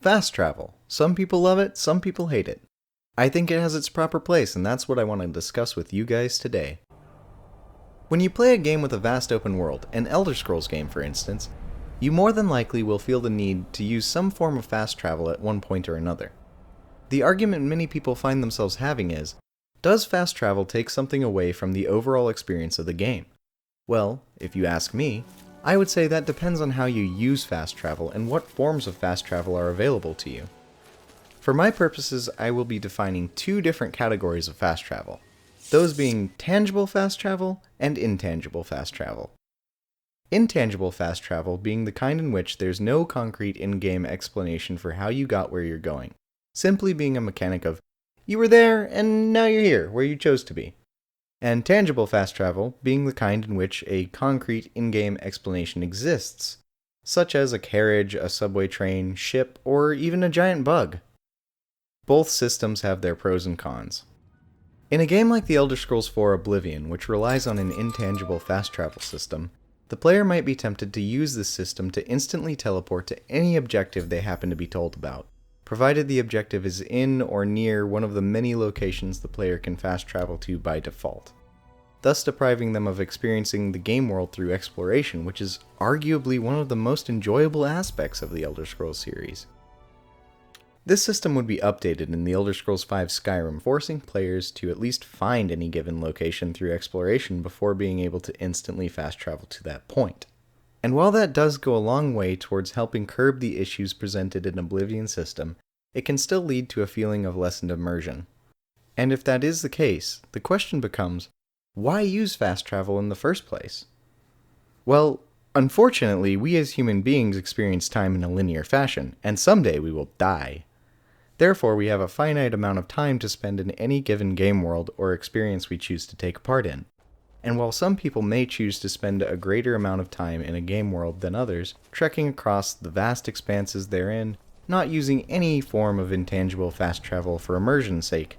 Fast travel. Some people love it, some people hate it. I think it has its proper place, and that's what I want to discuss with you guys today. When you play a game with a vast open world, an Elder Scrolls game for instance, you more than likely will feel the need to use some form of fast travel at one point or another. The argument many people find themselves having is, does fast travel take something away from the overall experience of the game? Well, if you ask me, I would say that depends on how you use fast travel and what forms of fast travel are available to you. For my purposes, I will be defining two different categories of fast travel, those being tangible fast travel and intangible fast travel. Intangible fast travel being the kind in which there's no concrete in-game explanation for how you got where you're going, simply being a mechanic of, you were there and now you're here, where you chose to be. And tangible fast travel being the kind in which a concrete in-game explanation exists, such as a carriage, a subway train, ship, or even a giant bug. Both systems have their pros and cons. In a game like The Elder Scrolls IV Oblivion, which relies on an intangible fast travel system, the player might be tempted to use this system to instantly teleport to any objective they happen to be told about, provided the objective is in or near one of the many locations the player can fast travel to by default, thus depriving them of experiencing the game world through exploration, which is arguably one of the most enjoyable aspects of the Elder Scrolls series. This system would be updated in The Elder Scrolls V Skyrim, forcing players to at least find any given location through exploration before being able to instantly fast travel to that point. And while that does go a long way towards helping curb the issues presented in Oblivion's system, it can still lead to a feeling of lessened immersion. And if that is the case, the question becomes, why use fast travel in the first place? Well, unfortunately, we as human beings experience time in a linear fashion, and someday we will die. Therefore, we have a finite amount of time to spend in any given game world or experience we choose to take part in. And while some people may choose to spend a greater amount of time in a game world than others, trekking across the vast expanses therein, not using any form of intangible fast travel for immersion's sake,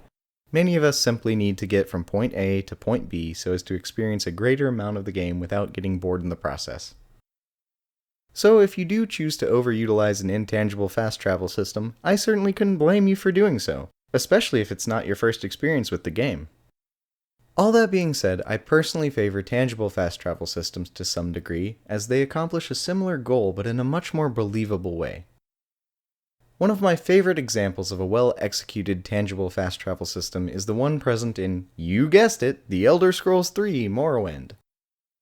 many of us simply need to get from point A to point B so as to experience a greater amount of the game without getting bored in the process. So if you do choose to overutilize an intangible fast travel system, I certainly couldn't blame you for doing so, especially if it's not your first experience with the game. All that being said, I personally favor tangible fast travel systems to some degree, as they accomplish a similar goal but in a much more believable way. One of my favorite examples of a well-executed tangible fast travel system is the one present in, you guessed it, The Elder Scrolls III Morrowind.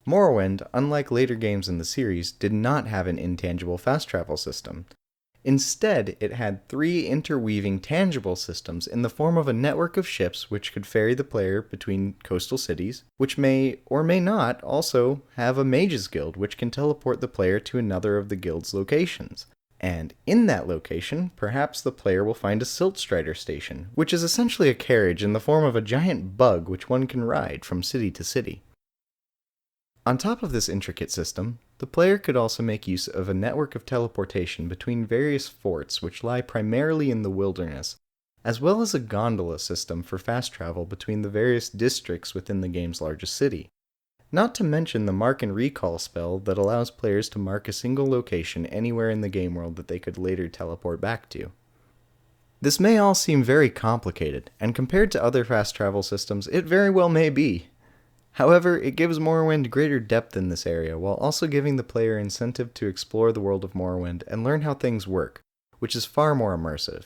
Morrowind, unlike later games in the series, did not have an intangible fast travel system. Instead, it had three interweaving tangible systems in the form of a network of ships which could ferry the player between coastal cities, which may or may not also have a mage's guild which can teleport the player to another of the guild's locations. And in that location, perhaps the player will find a Siltstrider station, which is essentially a carriage in the form of a giant bug which one can ride from city to city. On top of this intricate system, the player could also make use of a network of teleportation between various forts which lie primarily in the wilderness, as well as a gondola system for fast travel between the various districts within the game's largest city. Not to mention the mark and recall spell that allows players to mark a single location anywhere in the game world that they could later teleport back to. This may all seem very complicated, and compared to other fast travel systems, it very well may be. However, it gives Morrowind greater depth in this area, while also giving the player incentive to explore the world of Morrowind and learn how things work, which is far more immersive.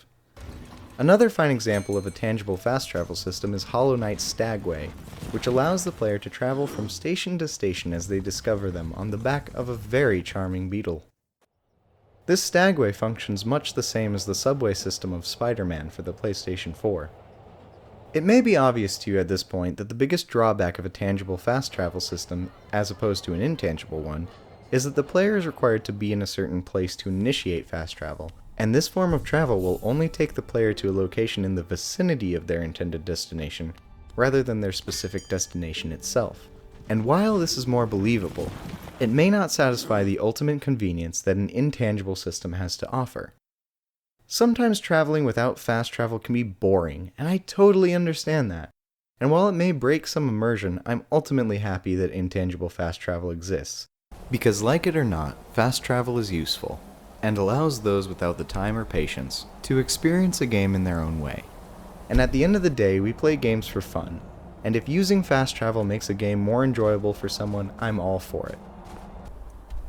Another fine example of a tangible fast travel system is Hollow Knight's Stagway, which allows the player to travel from station to station as they discover them on the back of a very charming beetle. This Stagway functions much the same as the subway system of Spider-Man for the PlayStation 4. It may be obvious to you at this point that the biggest drawback of a tangible fast travel system, as opposed to an intangible one, is that the player is required to be in a certain place to initiate fast travel, and this form of travel will only take the player to a location in the vicinity of their intended destination, rather than their specific destination itself. And while this is more believable, it may not satisfy the ultimate convenience that an intangible system has to offer. Sometimes traveling without fast travel can be boring, and I totally understand that. And while it may break some immersion, I'm ultimately happy that intangible fast travel exists. Because like it or not, fast travel is useful. and allows those without the time or patience to experience a game in their own way. And at the end of the day, we play games for fun, and if using fast travel makes a game more enjoyable for someone, I'm all for it.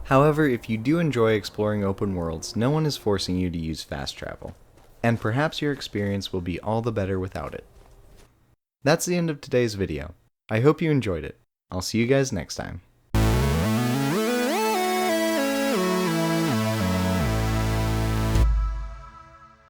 However, if you do enjoy exploring open worlds, no one is forcing you to use fast travel, and perhaps your experience will be all the better without it. That's the end of today's video. I hope you enjoyed it. I'll see you guys next time.